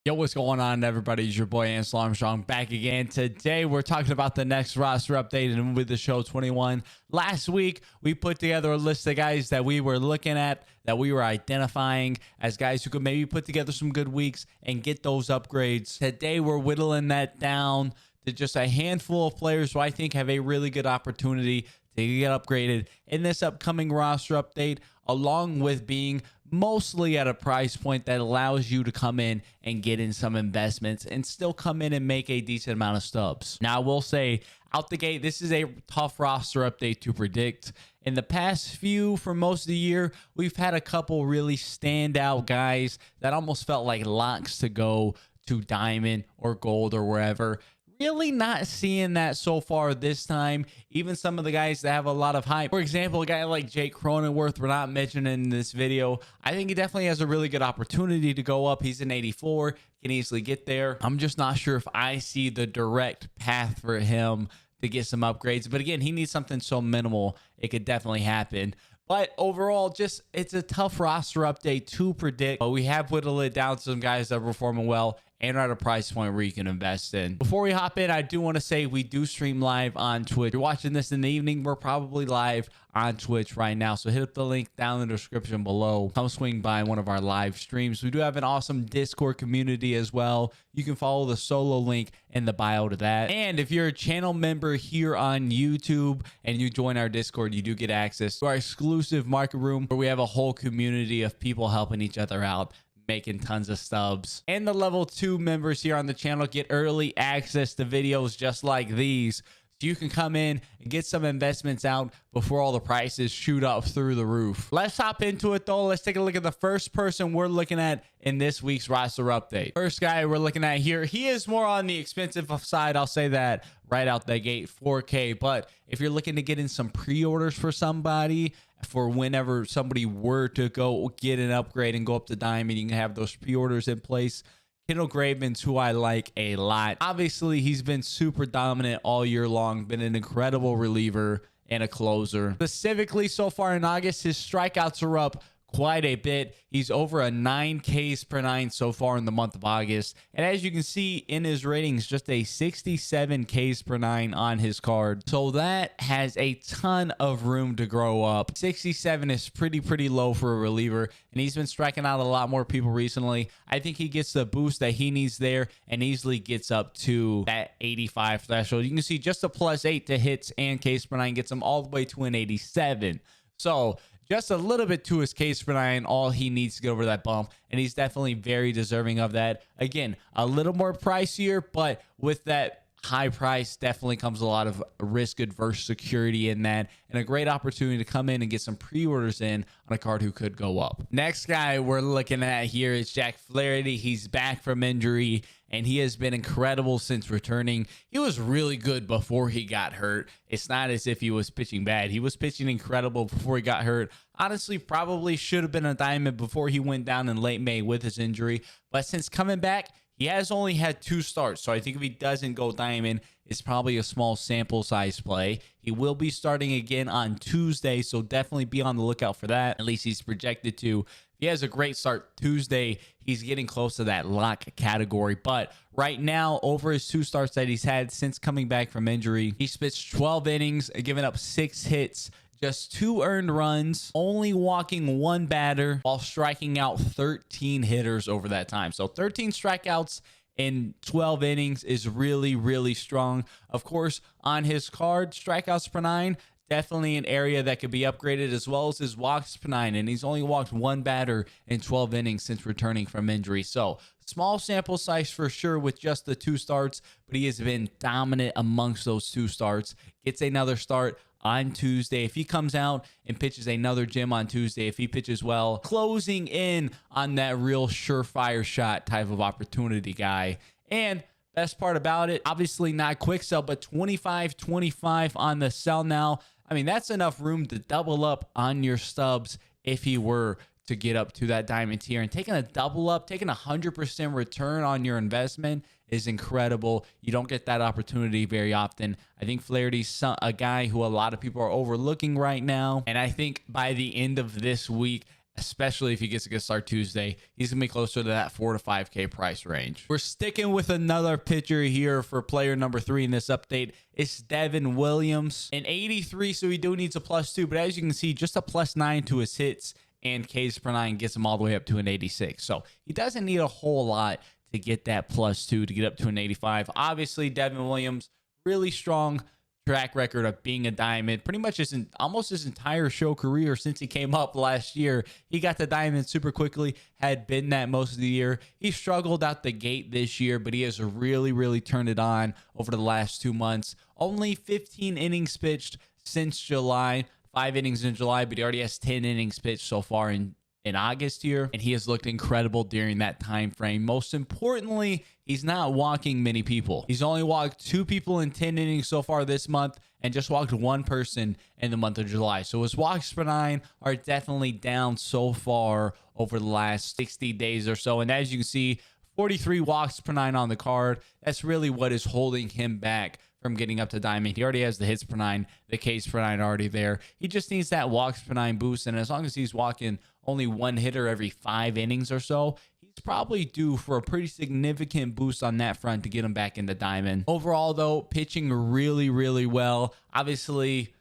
Yo, what's going on, everybody? It's your boy ALCANTARA back again. Today we're talking about the next roster update in MLB The Show 21. Last week we put together a list of guys that we were looking at, that we were identifying as guys who could maybe put together some good weeks and get those upgrades. Today we're whittling that down to just a handful of players who I think have a really good opportunity to get upgraded in this upcoming roster update, along with being mostly at a price point that allows you to come in and get in some investments and still come in and make a decent amount of stubs. Now, I will say out the gate, this is a tough roster update to predict. In the past few, for most of the year, we've had a couple really standout guys that almost felt like locks to go to diamond or gold or wherever. Really not seeing that so far this time. Even some of the guys that have a lot of hype. For example, a guy like Jake Cronenworth, we're not mentioning in this video. I think he definitely has a really good opportunity to go up. He's an 84, can easily get there. I'm just not sure if I see the direct path for him to get some upgrades. But again, he needs something so minimal, it could definitely happen. But overall, just it's a tough roster update to predict. But we have whittled it down to some guys that are performing well and are at a price point where you can invest in. Before we hop in, I do want to say we do stream live on Twitch. If you're watching this in the evening, we're probably live on Twitch right now. So hit up the link down in the description below. Come swing by one of our live streams. We do have an awesome Discord community as well. You can follow the solo link in the bio to that. And if you're a channel member here on YouTube and you join our Discord, you do get access to our exclusive market room where we have a whole community of people helping each other out, making tons of stubs. And the level 2 members here on the channel get early access to videos just like these, so you can come in and get some investments out before all the prices shoot up through the roof. Let's hop into it though. Let's take a look at the first person we're looking at in this week's roster update. First guy we're looking at here, he is more on the expensive side, I'll say that right out the gate, 4K. But if you're looking to get in some pre-orders for somebody, for whenever somebody were to go get an upgrade and go up to diamond, you can have those pre-orders in place. Kendall Graveman's who I like a lot. Obviously, he's been super dominant all year long, been an incredible reliever and a closer. Specifically, so far in August, his strikeouts are up quite a bit. He's over a 9 Ks per 9 so far in the month of August. And as you can see in his ratings, just a 67 Ks per 9 on his card. So that has a ton of room to grow up. 67 is pretty low for a reliever, and he's been striking out a lot more people recently. I think he gets the boost that he needs there and easily gets up to that 85 threshold. You can see just a +8 to hits and Ks per 9 gets him all the way to an 87. So just a little bit to his Ks per 9, all he needs to get over that bump, and he's definitely very deserving of that. Again, a little more pricier, but with that high price definitely comes a lot of risk adverse security in that, and a great opportunity to come in and get some pre-orders in on a card who could go up. Next guy we're looking at here is Jack FLAHERTY. He's back from injury and he has been incredible since returning. He was really good before he got hurt. It's not as if he was pitching bad. He was pitching incredible before he got hurt. Honestly, probably should have been a diamond before he went down in late May with his injury, but since coming back, he has only had 2 starts, so I think if he doesn't go diamond, it's probably a small sample size play. He will be starting again on Tuesday, so definitely be on the lookout for that. At least he's projected to. If he has a great start Tuesday, he's getting close to that lock category. But right now, over his 2 starts that he's had since coming back from injury, he's pitched 12 innings, giving up 6 hits, just 2 earned runs, only walking 1 batter while striking out 13 hitters over that time. So 13 strikeouts in 12 innings is really strong. Of course, on his card, strikeouts per 9, definitely an area that could be upgraded, as well as his walks per 9. And he's only walked 1 batter in 12 innings since returning from injury. So small sample size for sure with just the 2 starts, but he has been dominant amongst those 2 starts. Gets another start on Tuesday. If he comes out and pitches another gem on Tuesday, if he pitches well, closing in on that real surefire shot type of opportunity guy. And best part about it, obviously not quick sell, but 25-25 on the sell now. I mean, that's enough room to double up on your stubs if he were to get up to that diamond tier. And taking a double up, taking 100% return on your investment is incredible. You don't get that opportunity very often. I think FLAHERTY's a guy who a lot of people are overlooking right now. And I think by the end of this week, especially if he gets a good start Tuesday. He's going to be closer to that 4 to 5K price range. We're sticking with another pitcher here for player number 3 in this update. It's Devin Williams, an 83, so he do needs a +2, but as you can see, just a +9 to his hits and Ks per 9 gets him all the way up to an 86. So he doesn't need a whole lot to get that +2 to get up to an 85. Obviously, Devin Williams, really strong track record of being a diamond pretty much almost his entire show career since he came up last year. He got the diamond super quickly, had been that most of the year. He struggled out the gate this year, but he has really turned it on over the last 2 months. Only 15 innings pitched since July, 5 innings in July, but he already has 10 innings pitched so far in August here, and he has looked incredible during that time frame. Most importantly, he's not walking many people. He's only walked 2 people in 10 innings so far this month and just walked 1 person in the month of July. So his walks per 9 are definitely down so far over the last 60 days or so. And as you can see, 43 walks per 9 on the card. That's really what is holding him back from getting up to diamond. He already has the hits per 9, the Ks per 9 already there. He just needs that walks per 9 boost, and as long as he's walking only 1 hitter every 5 innings or so, he's probably due for a pretty significant boost on that front to get him back into diamond. Overall, though, pitching really well. Obviously,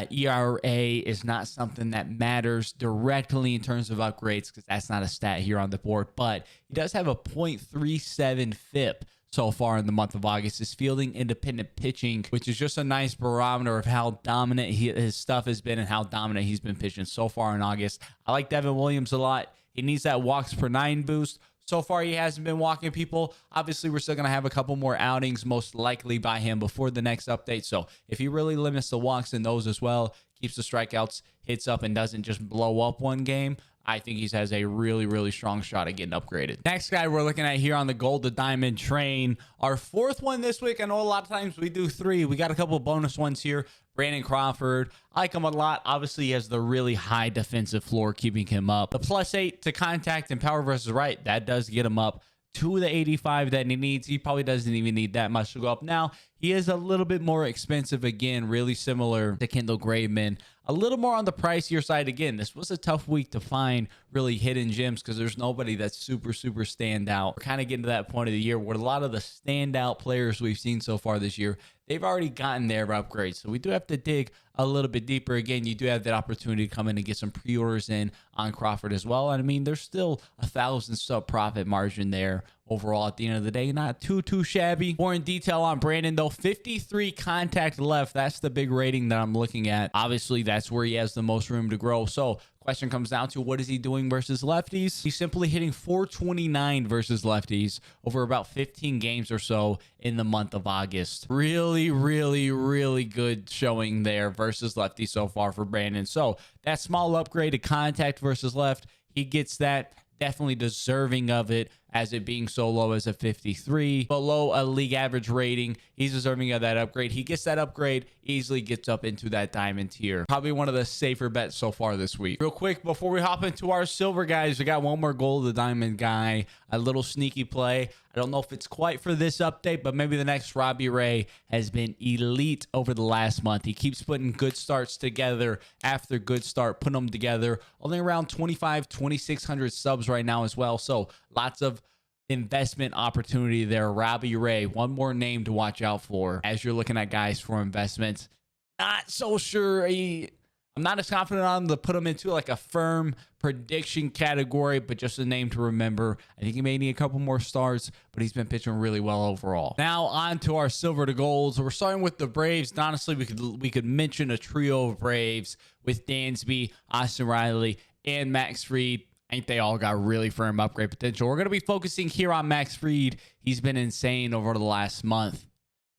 ERA is not something that matters directly in terms of upgrades because that's not a stat here on the board, but he does have a .37 FIP so far in the month of August. His fielding independent pitching, which is just a nice barometer of how dominant his stuff has been and how dominant he's been pitching so far in August. I like Devin Williams a lot. He needs that walks per 9 boost. So far, he hasn't been walking people. Obviously, we're still going to have a couple more outings, most likely by him before the next update. So if he really limits the walks in those as well, keeps the strikeouts, hits up, and doesn't just blow up one game, I think he has a really strong shot at getting upgraded. Next guy we're looking at here on the gold to diamond train, our 4th one this week. I know a lot of times we do 3. We got a couple bonus ones here. Brandon Crawford, I like him a lot. Obviously, he has the really high defensive floor keeping him up. The +8 to contact and power versus right, that does get him up to the 85 that he needs. He probably doesn't even need that much to go up. Now, he is a little bit more expensive again, really similar to Kendall Graveman. A little more on the pricier side again. This was a tough week to find really hidden gems because there's nobody that's super standout. We're kind of getting to that point of the year where a lot of the standout players we've seen so far this year, they've already gotten their upgrades. So we do have to dig a little bit deeper. Again, you do have that opportunity to come in and get some pre-orders in on Crawford as well. And I mean, there's still 1,000 sub profit margin there overall at the end of the day. Not too shabby. More in detail on Brandon though, 53 contact left. That's the big rating that I'm looking at. Obviously, that's where he has the most room to grow. So question comes down to, what is he doing versus lefties? He's simply hitting 429 versus lefties over about 15 games or so in the month of August. Really good showing there versus lefties so far for Brandon. So that small upgrade to contact versus left, he gets that. Definitely deserving of it, as it being so low as a 53, below a league average rating. He's deserving of that upgrade. He gets that upgrade, easily gets up into that diamond tier. Probably one of the safer bets so far this week. Real quick, before we hop into our silver guys, we got one more gold to diamond guy, a little sneaky play. I don't know if it's quite for this update, but maybe the next. Robbie Ray has been elite over the last month. He keeps putting good starts together after good start, putting them together. Only around 2,600 subs right now as well. So lots of investment opportunity there. Robbie Ray, one more name to watch out for as you're looking at guys for investments. Not so sure. I'm not as confident on to put him into like a firm prediction category, but just a name to remember. I think he may need a couple more starts, but he's been pitching really well overall. Now on to our silver to golds. We're starting with the Braves. Honestly, we could mention a trio of Braves with Dansby, Austin Riley, and Max Fried. I think they all got really firm upgrade potential. We're going to be focusing here on Max Fried. He's been insane over the last month.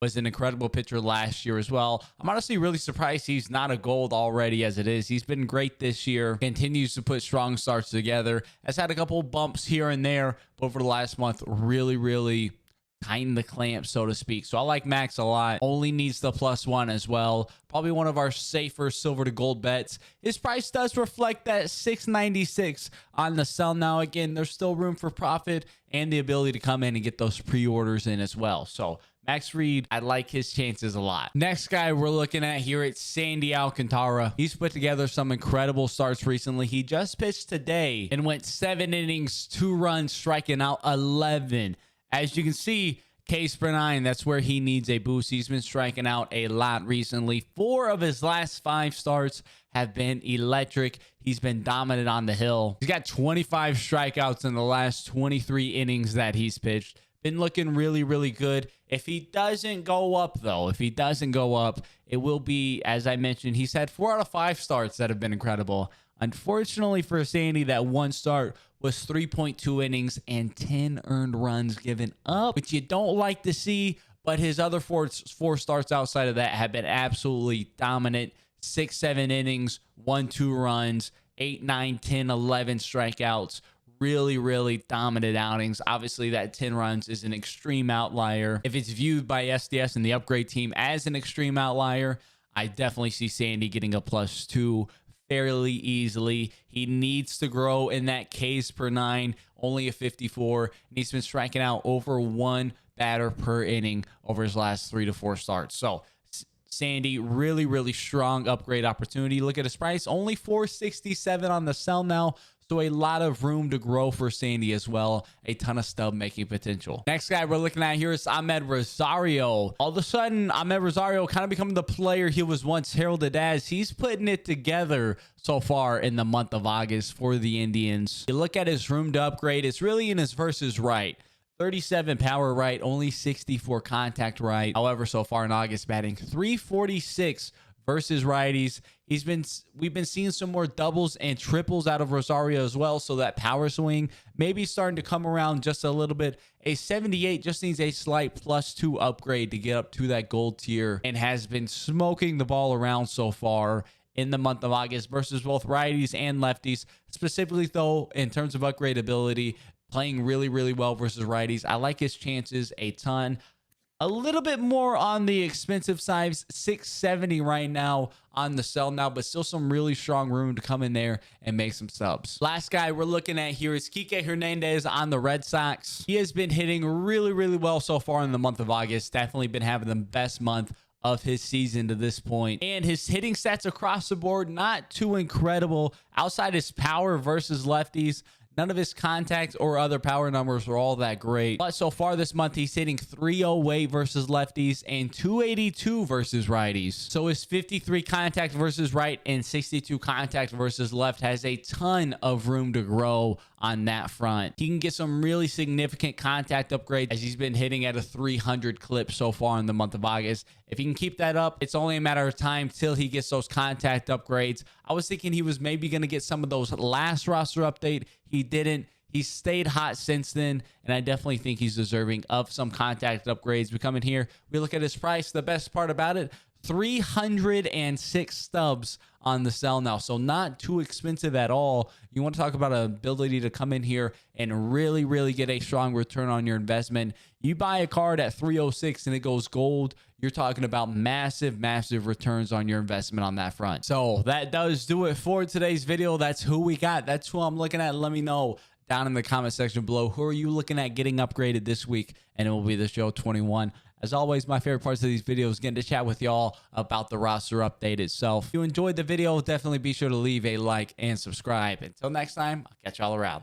Was an incredible pitcher last year as well. I'm honestly really surprised he's not a gold already as it is. He's been great this year. Continues to put strong starts together. Has had a couple bumps here and there, but over the last month, really tighten the clamp, so to speak. So I like Max a lot. Only needs the +1 as well. Probably one of our safer silver to gold bets. His price does reflect that 696 on the sell now. Again, there's still room for profit and the ability to come in and get those pre-orders in as well. So Max Reed, I like his chances a lot. Next guy we're looking at here, it's Sandy Alcantara. He's put together some incredible starts recently. He just pitched today and went 7 innings, 2 runs, striking out 11. As you can see, Ks per 9, that's where he needs a boost. He's been striking out a lot recently. 4 of his last 5 starts have been electric. He's been dominant on the hill. He's got 25 strikeouts in the last 23 innings that he's pitched. Been looking really, really good. If he doesn't go up, though, it will be, as I mentioned, he's had 4 out of 5 starts that have been incredible. Unfortunately for Sandy, that one start was 3.2 innings and 10 earned runs given up, which you don't like to see, but his other four starts outside of that have been absolutely dominant. 6, 7 innings, 1, 2 runs, 8, 9, 10, 11 strikeouts. Really, really dominant outings. Obviously, that 10 runs is an extreme outlier. If it's viewed by SDS and the upgrade team as an extreme outlier, I definitely see Sandy getting a +2 fairly easily. He needs to grow in that Ks per 9, only a 54, and he's been striking out over 1 batter per inning over his last 3 to 4 starts. So Sandy, really, really strong upgrade opportunity. Look at his price, only 467 on the sell now. So a lot of room to grow for Sandy as well. A ton of stub making potential. Next guy we're looking at here is Amed Rosario. All of a sudden, Amed Rosario kind of becoming the player he was once heralded as. He's putting it together so far in the month of August for the Indians. You look at his room to upgrade. It's really in his versus right. 37 power right, only 64 contact right. However, so far in August, batting 346 versus righties. We've been seeing some more doubles and triples out of Rosario as well, so that power swing maybe starting to come around just a little bit. A 78 just needs a slight +2 upgrade to get up to that gold tier, and has been smoking the ball around so far in the month of August versus both righties and lefties. Specifically though, in terms of upgrade ability, playing really, really well versus righties. I like his chances a ton. A little bit more on the expensive side, 670 right now on the sell now, but still some really strong room to come in there and make some subs. Last guy we're looking at here is Kike Hernandez on the Red Sox. He has been hitting really, really well so far in the month of August. Definitely been having the best month of his season to this point. And his hitting stats across the board, not too incredible. Outside his power versus lefties, none of his contact or other power numbers are all that great. But so far this month, he's hitting 308 versus lefties and 282 versus righties. So his 53 contact versus right and 62 contact versus left has a ton of room to grow on that front. He can get some really significant contact upgrades as he's been hitting at a 300 clip so far in the month of August. If he can keep that up, it's only a matter of time till he gets those contact upgrades. I was thinking he was maybe going to get some of those last roster update. He didn't. He's stayed hot since then, and I definitely think he's deserving of some contact upgrades. We come in here, we look at his price. The best part about it, 306 stubs on the sell now, so not too expensive at all. You want to talk about an ability to come in here and really, really get a strong return on your investment. You buy a card at 306 and it goes gold, you're talking about massive, massive returns on your investment on that front. So that does do it for today's video. That's who we got. That's who I'm looking at. Let me know down in the comment section below, who are you looking at getting upgraded this week? And it will be the show 21. As always, my favorite parts of these videos, getting to chat with y'all about the roster update itself. If you enjoyed the video, definitely be sure to leave a like and subscribe. Until next time, I'll catch y'all around.